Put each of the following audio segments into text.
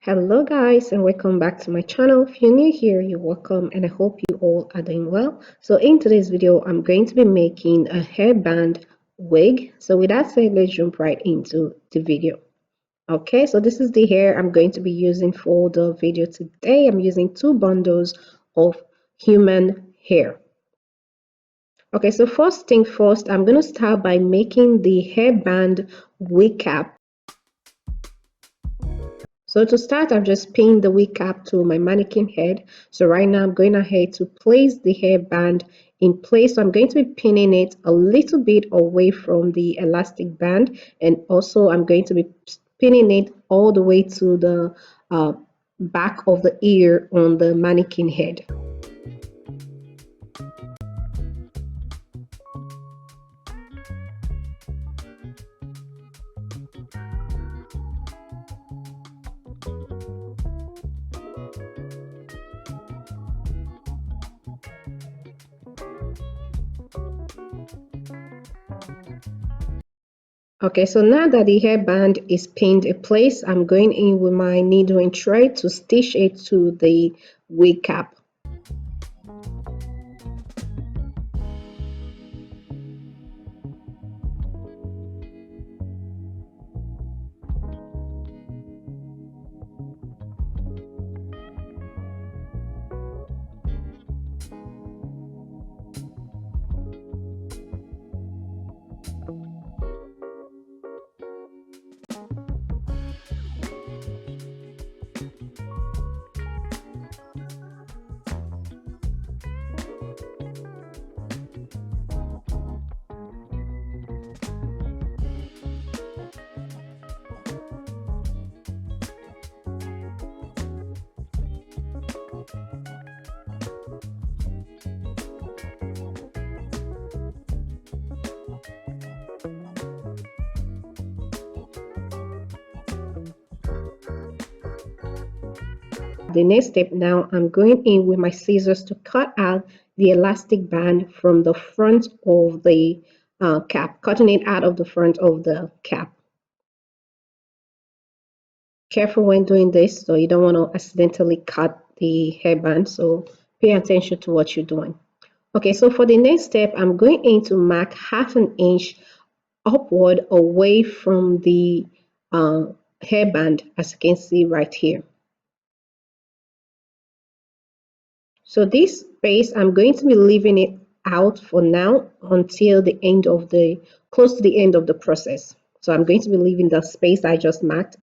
Hello guys and welcome back to my channel. If you're new here, you're welcome and I hope you all are doing well. So in today's video, I'm going to be making a hairband wig. So with that said, let's jump right into the video. Okay, so this is the hair I'm going to be using for the video today. I'm using 2 bundles of human hair. Okay, so first thing first, I'm going to start by making the hairband wig cap. So to start, I've just pinned the wig cap to my mannequin head. So right now I'm going ahead to place the hairband in place. So I'm going to be pinning it a little bit away from the elastic band, and also I'm going to be pinning it all the way to the back of the ear on the mannequin head. Okay, so now that the hairband is pinned in place, I'm going in with my needle and thread to stitch it to the wig cap. The next step now, I'm going in with my scissors to cut out the elastic band from the front of the cap, cutting it out of the front of the cap. Careful when doing this, so you don't want to accidentally cut the hairband, so pay attention to what you're doing. Okay, so for the next step, I'm going in to mark 1/2 inch upward away from the hairband, as you can see right here. So this space, I'm going to be leaving it out for now until the end of close to the end of the process. So I'm going to be leaving the space I just marked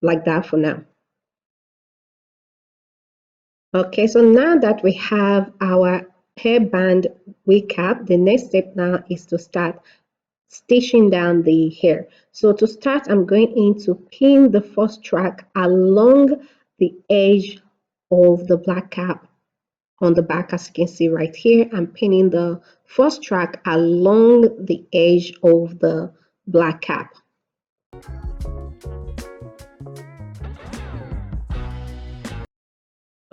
like that for now. Okay, so now that we have our hairband wig cap, the next step now is to start stitching down the hair. So to start, I'm going in to pin the first track along the edge of the black cap. On the back, as you can see right here, I'm pinning the first track along the edge of the black cap.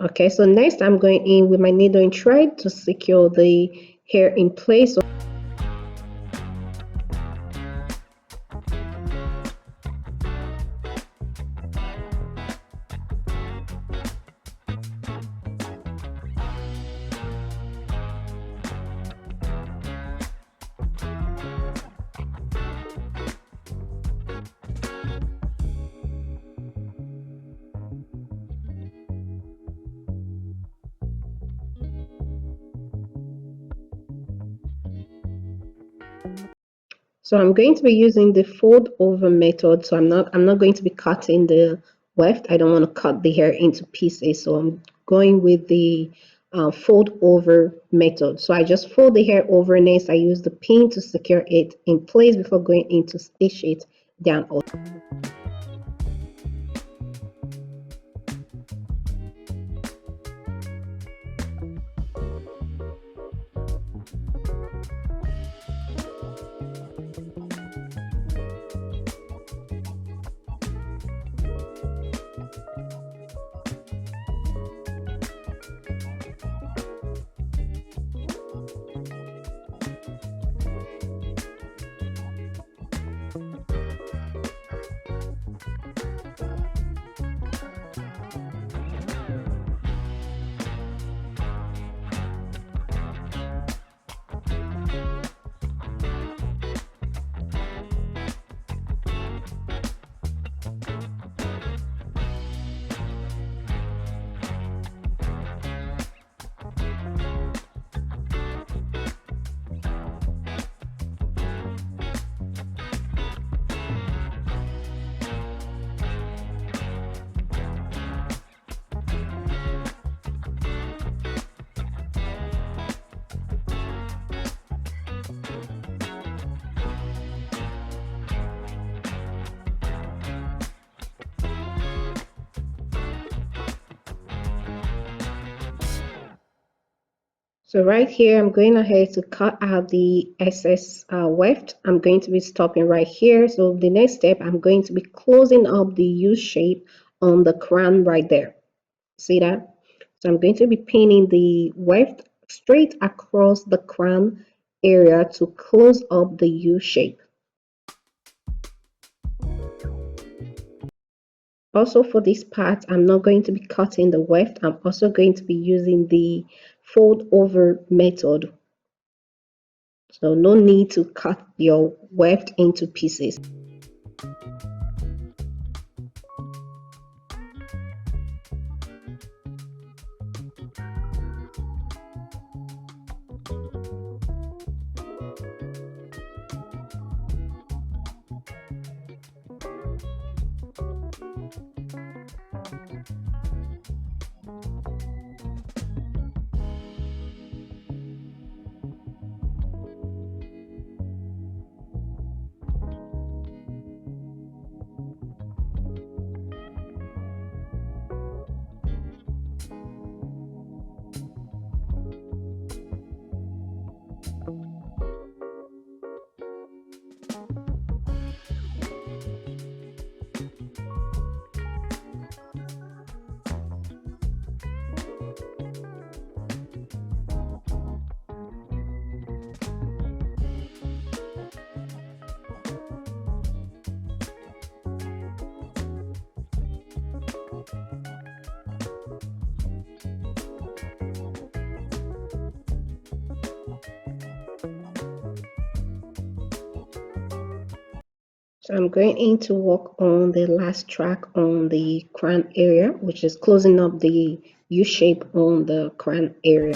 Okay, so next I'm going in with my needle and thread to secure the hair in place. So I'm going to be using the fold over method. So I'm not going to be cutting the weft. I don't want to cut the hair into pieces. So I'm going with the fold over method. So I just fold the hair over, next I use the pin to secure it in place before going in to stitch it down. So right here, I'm going ahead to cut out the excess weft. I'm going to be stopping right here. So the next step, I'm going to be closing up the U shape on the crown right there. See that? So I'm going to be pinning the weft straight across the crown area to close up the U shape. Also for this part, I'm not going to be cutting the weft. I'm also going to be using the fold over method. So no need to cut your weft into pieces. So I'm going in to work on the last track on the crown area, which is closing up the U shape on the crown area.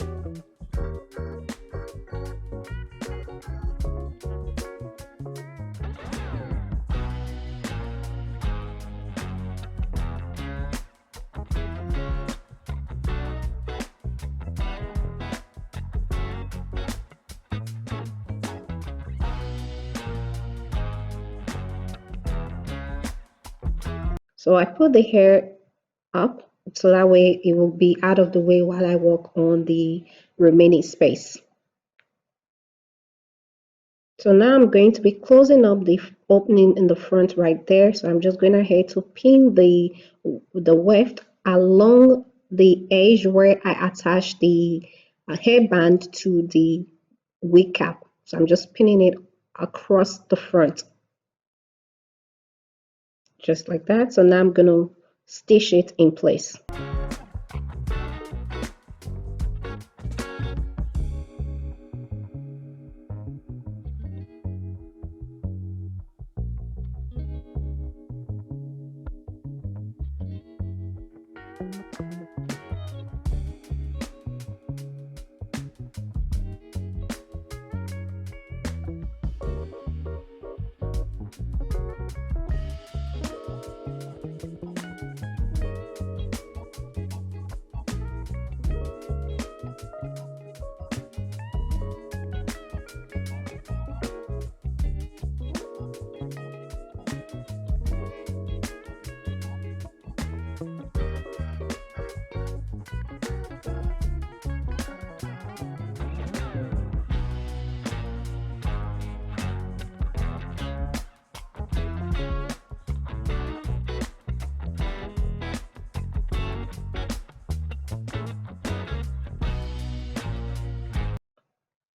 So I put the hair up so that way it will be out of the way while I work on the remaining space. So now I'm going to be closing up the opening in the front right there. So I'm just going ahead to pin the weft along the edge where I attach the hairband to the wig cap. So I'm just pinning it across the front, just like that. So now I'm going to stitch it in place.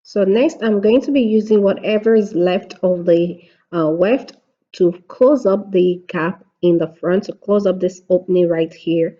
So next, I'm going to be using whatever is left of the weft to close up the gap in the front, to close up this opening right here.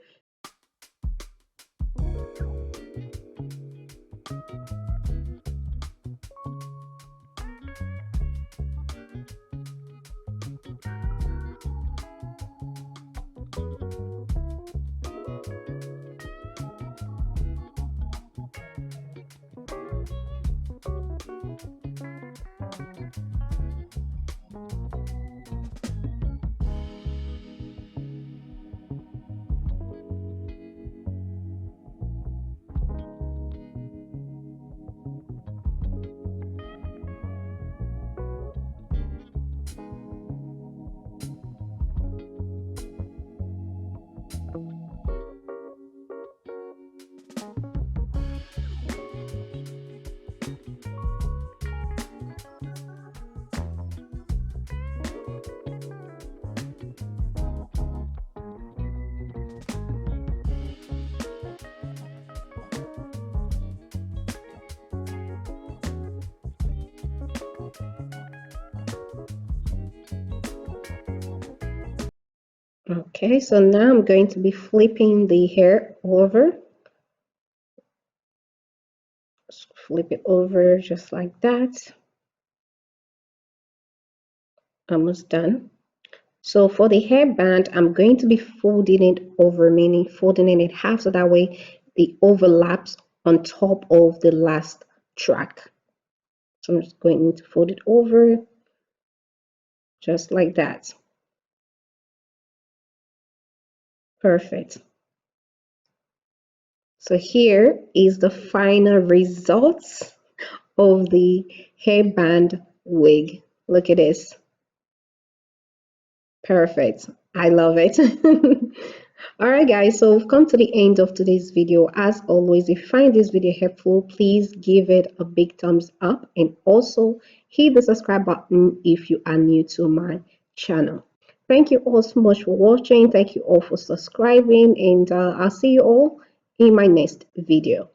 Okay, so now I'm going to be flipping the hair over. Just flip it over just like that. Almost done. So for the hairband, I'm going to be folding it over, meaning folding it in half so that way it overlaps on top of the last track. So I'm just going to fold it over just like that. Perfect. So here is the final results of the hairband wig. Look at this. Perfect. I love it. All right, guys, so we've come to the end of today's video. As always, if you find this video helpful, please give it a big thumbs up and also hit the subscribe button if you are new to my channel. Thank you all so much for watching. Thank you all for subscribing, and I'll see you all in my next video.